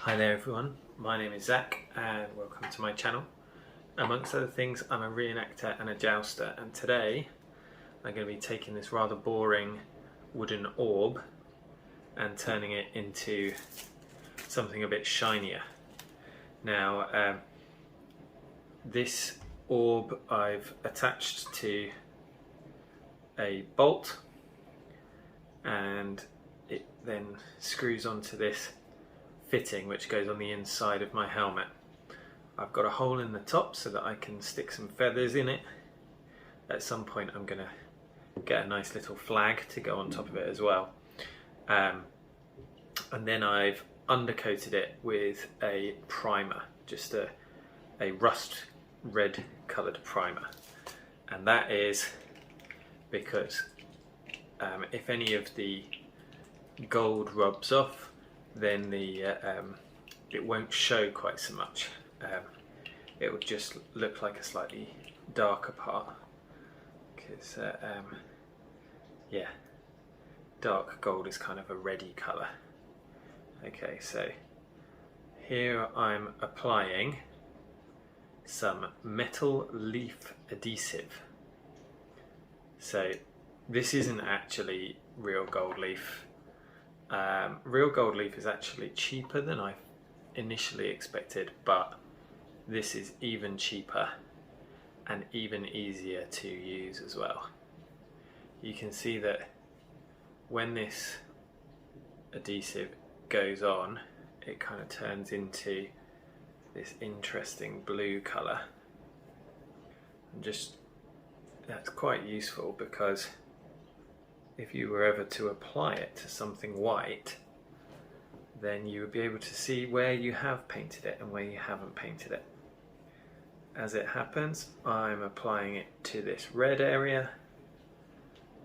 Hi there everyone, my name is Zach and welcome to my channel. Amongst other things, I'm a reenactor and a jouster, and today I'm going to be taking this rather boring wooden orb and turning it into something a bit shinier. Now this orb I've attached to a bolt and it then screws onto this fitting which goes on the inside of my helmet. I've got a hole in the top so that I can stick some feathers in it. At some point I'm going to get a nice little flag to go on top of it as well. And then I've undercoated it with a primer, just a rust red coloured primer. And that is because if any of the gold rubs off, then it won't show quite so much. It will just look like a slightly darker part because yeah, dark gold is kind of a reddy colour. Okay, so here I'm applying some metal leaf adhesive. So this isn't actually real gold leaf. Real gold leaf is actually cheaper than I initially expected, but this is even cheaper and even easier to use as well. You can see that when this adhesive goes on, it kind of turns into this interesting blue colour. And just that's quite useful because if you were ever to apply it to something white, then you would be able to see where you have painted it and where you haven't painted it. As it happens, I'm applying it to this red area,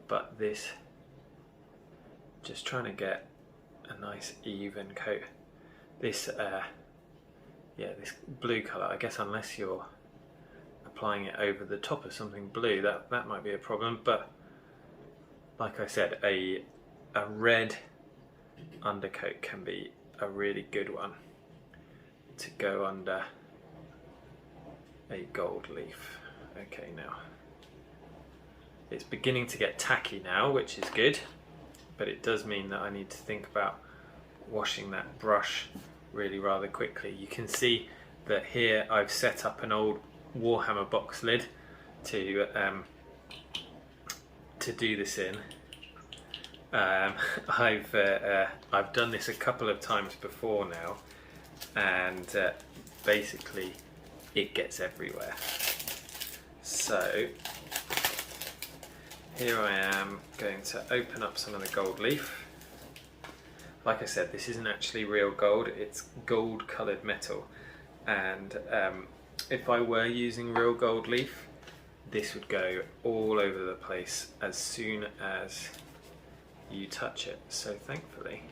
but this, just trying to get a nice even coat. This, this blue colour, I guess unless you're applying it over the top of something blue, that might be a problem, but like I said, a red undercoat can be a really good one to go under a gold leaf. Okay, now it's beginning to get tacky now, which is good, but it does mean that I need to think about washing that brush really rather quickly. You can see that here I've set up an old Warhammer box lid to do this in. I've done this a couple of times before now, and basically it gets everywhere. So here I am going to open up some of the gold leaf. Like I said, this isn't actually real gold, it's gold coloured metal, and if I were using real gold leaf, this would go all over the place as soon as you touch it. So thankfully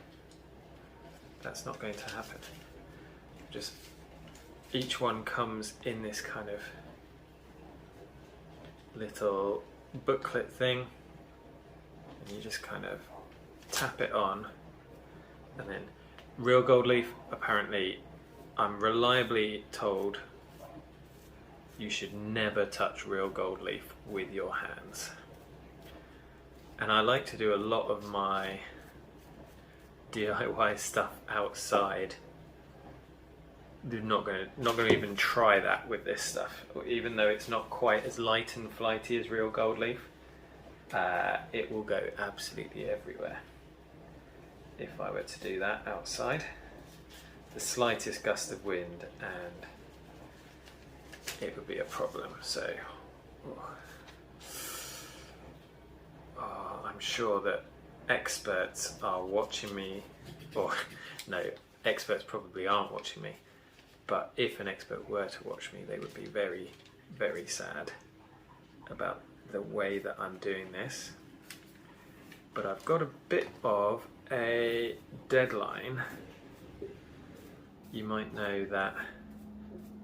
that's not going to happen. Just each one comes in this kind of little booklet thing, and you just kind of tap it on, and then real gold leaf, apparently I'm reliably told you should never touch real gold leaf with your hands. And I like to do a lot of my DIY stuff outside. I'm not going to even try that with this stuff, even though it's not quite as light and flighty as real gold leaf. It will go absolutely everywhere if I were to do that outside. The slightest gust of wind and it would be a problem. So I'm sure that experts are watching me, or no, experts probably aren't watching me, but if an expert were to watch me, they would be very, very sad about the way that I'm doing this. But I've got a bit of a deadline. You might know that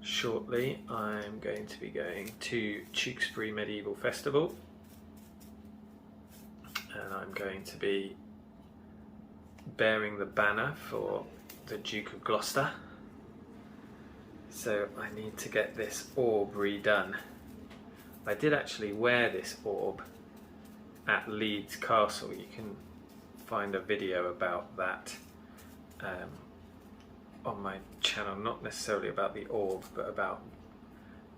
shortly I'm going to be going to Tewkesbury Medieval Festival, and I'm going to be bearing the banner for the Duke of Gloucester. So I need to get this orb redone. I did actually wear this orb at Leeds Castle. You can find a video about that on my channel, not necessarily about the orb, but about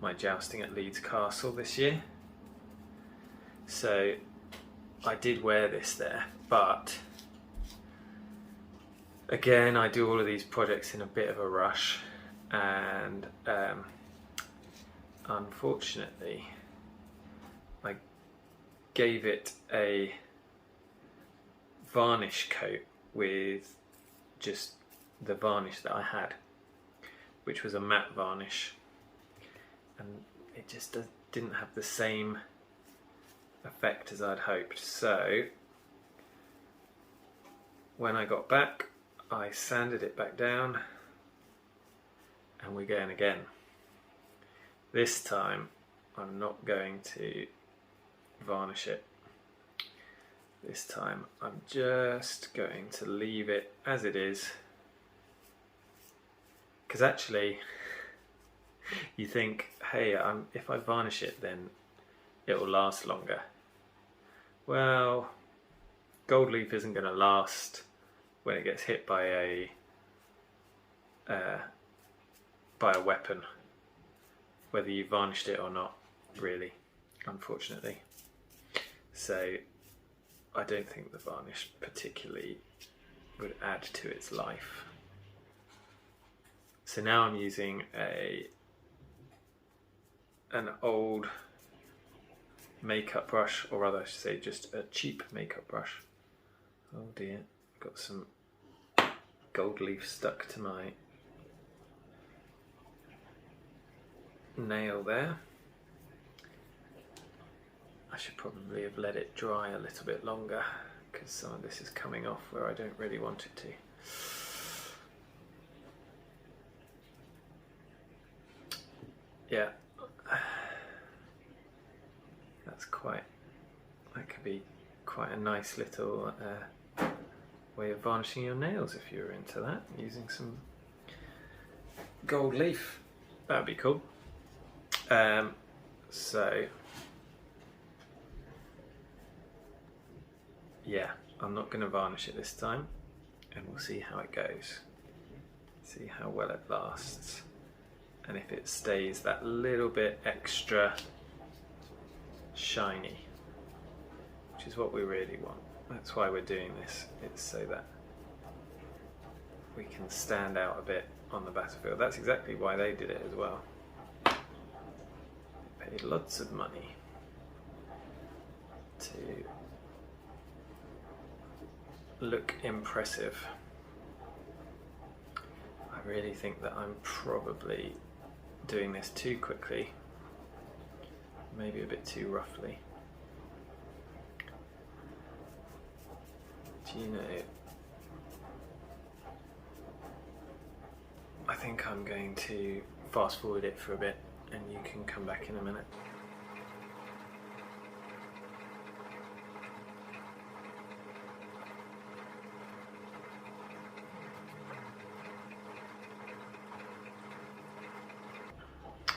my jousting at Leeds Castle this year. So I did wear this there, but again, I do all of these projects in a bit of a rush, and unfortunately I gave it a varnish coat with just the varnish that I had, which was a matte varnish, and it just didn't have the same effect as I'd hoped. So when I got back, I sanded it back down and we're going again. This time I'm not going to varnish it. This time I'm just going to leave it as it is, because actually you think, hey, if I varnish it then it will last longer. Well, gold leaf isn't going to last when it gets hit by a weapon, whether you varnished it or not, really, unfortunately. So I don't think the varnish particularly would add to its life. So now I'm using an old makeup brush, or rather I should say just a cheap makeup brush. Oh dear, got some gold leaf stuck to my nail there. I should probably have let it dry a little bit longer, because some of this is coming off where I don't really want it to. Yeah, that could be quite a nice little way of varnishing your nails if you're into that, using some gold leaf. That would be cool. So yeah, I'm not going to varnish it this time, and we'll see how it goes, see how well it lasts, and if it stays that little bit extra shiny, which is what we really want. That's why we're doing this. It's so that we can stand out a bit on the battlefield. That's exactly why they did it as well. They paid lots of money to look impressive. I really think that I'm probably doing this too quickly, maybe a bit too roughly. Do you know, I think I'm going to fast forward it for a bit and you can come back in a minute.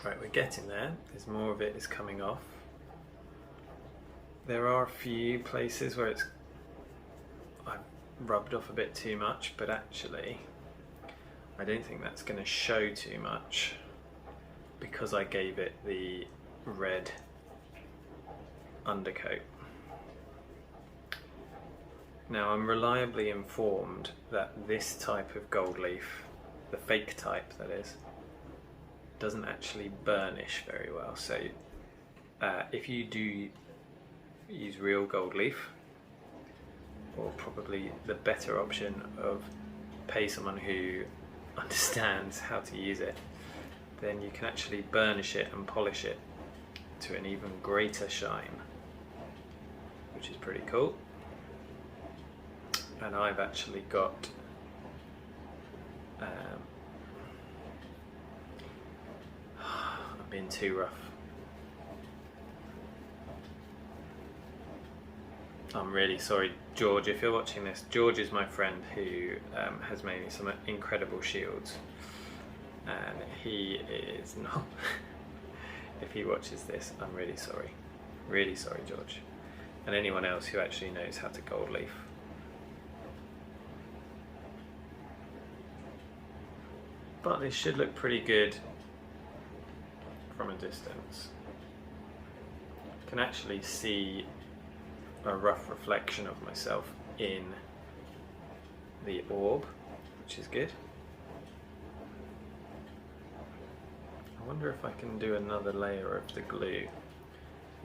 Right, we're getting there. There's more of it is coming off. There are a few places where I've rubbed off a bit too much, but actually I don't think that's going to show too much because I gave it the red undercoat. Now I'm reliably informed that this type of gold leaf, the fake type that is, doesn't actually burnish very well. So if you do use real gold leaf, or probably the better option of pay someone who understands how to use it, then you can actually burnish it and polish it to an even greater shine, which is pretty cool. And I've actually got I've been too rough. I'm really sorry, George, if you're watching this. George is my friend who has made me some incredible shields, and he is not. If he watches this, I'm really sorry. Really sorry, George. And anyone else who actually knows how to gold leaf. But this should look pretty good from a distance. You can actually see a rough reflection of myself in the orb, which is good. I wonder if I can do another layer of the glue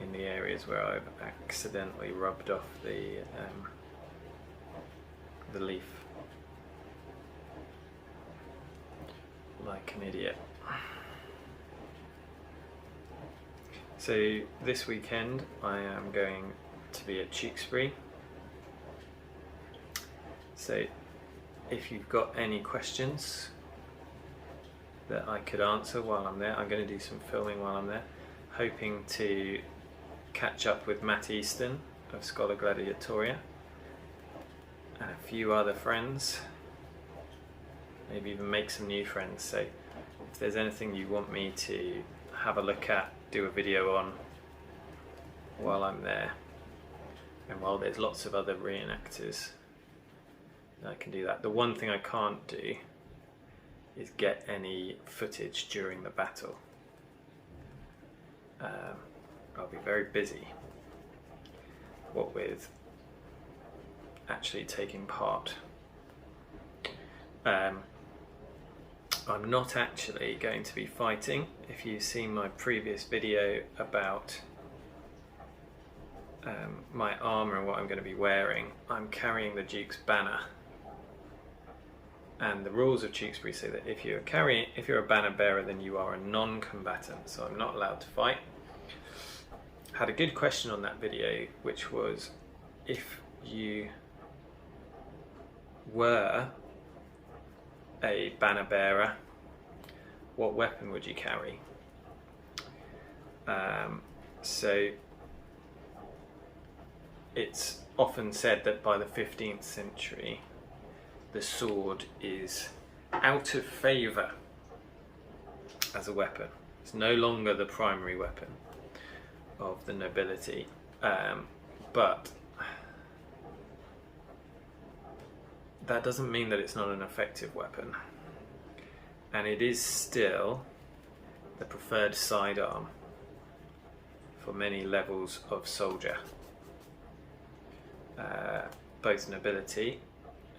in the areas where I've accidentally rubbed off the leaf like an idiot. So this weekend I am going to be at Tewkesbury. So if you've got any questions that I could answer while I'm there, I'm going to do some filming while I'm there, hoping to catch up with Matt Easton of Schola Gladiatoria and a few other friends, maybe even make some new friends. So if there's anything you want me to have a look at, do a video on while I'm there, and while there's lots of other reenactors, I can do that. The one thing I can't do is get any footage during the battle. I'll be very busy, what with actually taking part. I'm not actually going to be fighting. If you've seen my previous video about my armour and what I'm going to be wearing, I'm carrying the Duke's banner. And the rules of Tewkesbury say that if you're a banner bearer, then you are a non-combatant, so I'm not allowed to fight. Had a good question on that video, which was, if you were a banner bearer, what weapon would you carry? So it's often said that by the 15th century the sword is out of favour as a weapon. It's no longer the primary weapon of the nobility, but that doesn't mean that it's not an effective weapon, and it is still the preferred sidearm for many levels of soldier, both nobility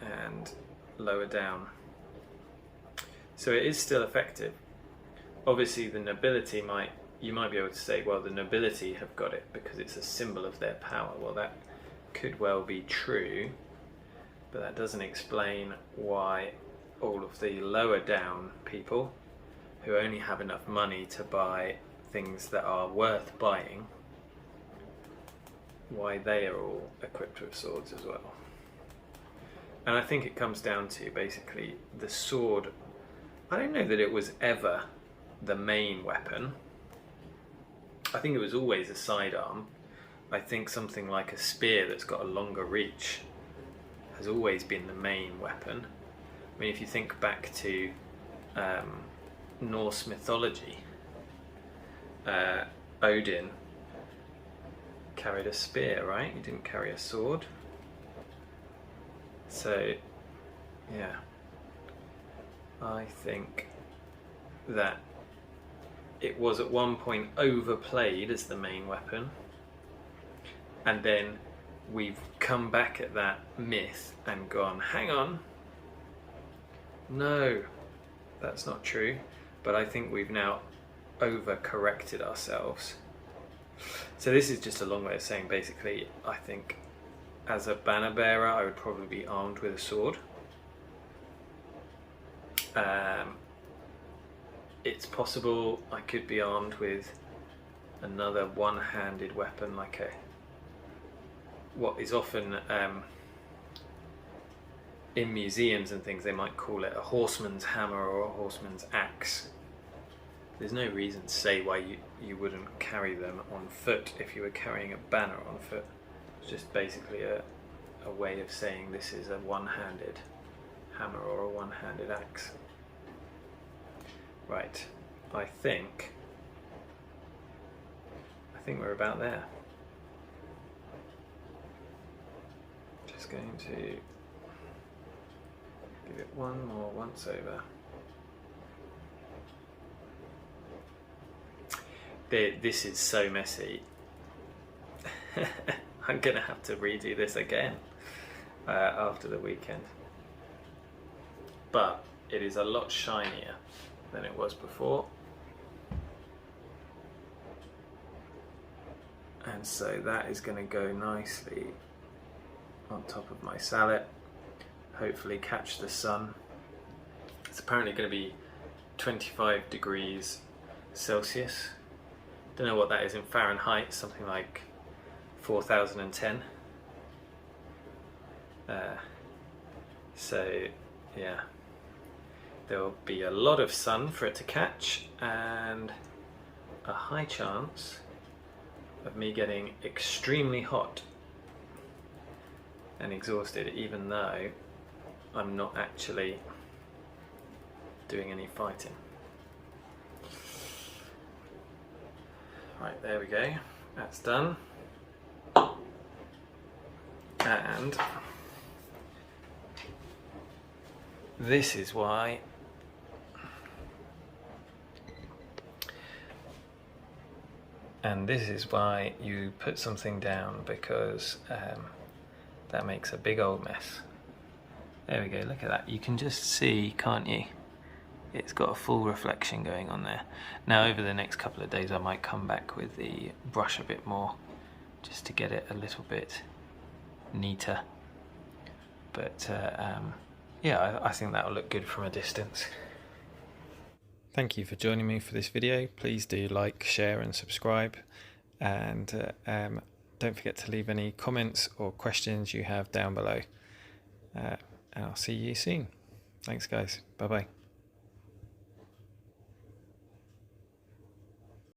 and lower down. So it is still effective. Obviously the nobility you might be able to say, well, the nobility have got it because it's a symbol of their power. Well, that could well be true, but that doesn't explain why all of the lower down people who only have enough money to buy things that are worth buying, why they are all equipped with swords as well. And I think it comes down to basically the sword. I don't know that it was ever the main weapon. I think it was always a sidearm. I think something like a spear that's got a longer reach has always been the main weapon. I mean, if you think back to Norse mythology, Odin carried a spear, right? He didn't carry a sword. So, yeah, I think that it was at one point overplayed as the main weapon, and then we've come back at that myth and gone, hang on, no, that's not true. But I think we've now over-corrected ourselves. So this is just a long way of saying, basically, I think as a banner bearer I would probably be armed with a sword. It's possible I could be armed with another one-handed weapon, like what is often in museums and things, they might call it a horseman's hammer or a horseman's axe. There's no reason to say why you wouldn't carry them on foot if you were carrying a banner on foot. It's just basically a way of saying this is a one-handed hammer or a one-handed axe. Right, I think we're about there. Just going to give it one more once over. This is so messy. I'm gonna have to redo this again after the weekend. But it is a lot shinier than it was before. And so that is going to go nicely on top of my sallet, hopefully catch the sun. It's apparently going to be 25 degrees Celsius. Don't know what that is in Fahrenheit, something like 4010. So yeah, there will be a lot of sun for it to catch and a high chance of me getting extremely hot and exhausted, even though I'm not actually doing any fighting. Right, there we go, that's done. And this is why you put something down, because that makes a big old mess. There we go, look at that. You can just see, can't you? It's got a full reflection going on there. Now over the next couple of days I might come back with the brush a bit more, just to get it a little bit neater. But yeah, I think that'll look good from a distance. Thank you for joining me for this video. Please do like, share and subscribe, and don't forget to leave any comments or questions you have down below, and I'll see you soon. Thanks guys, bye bye.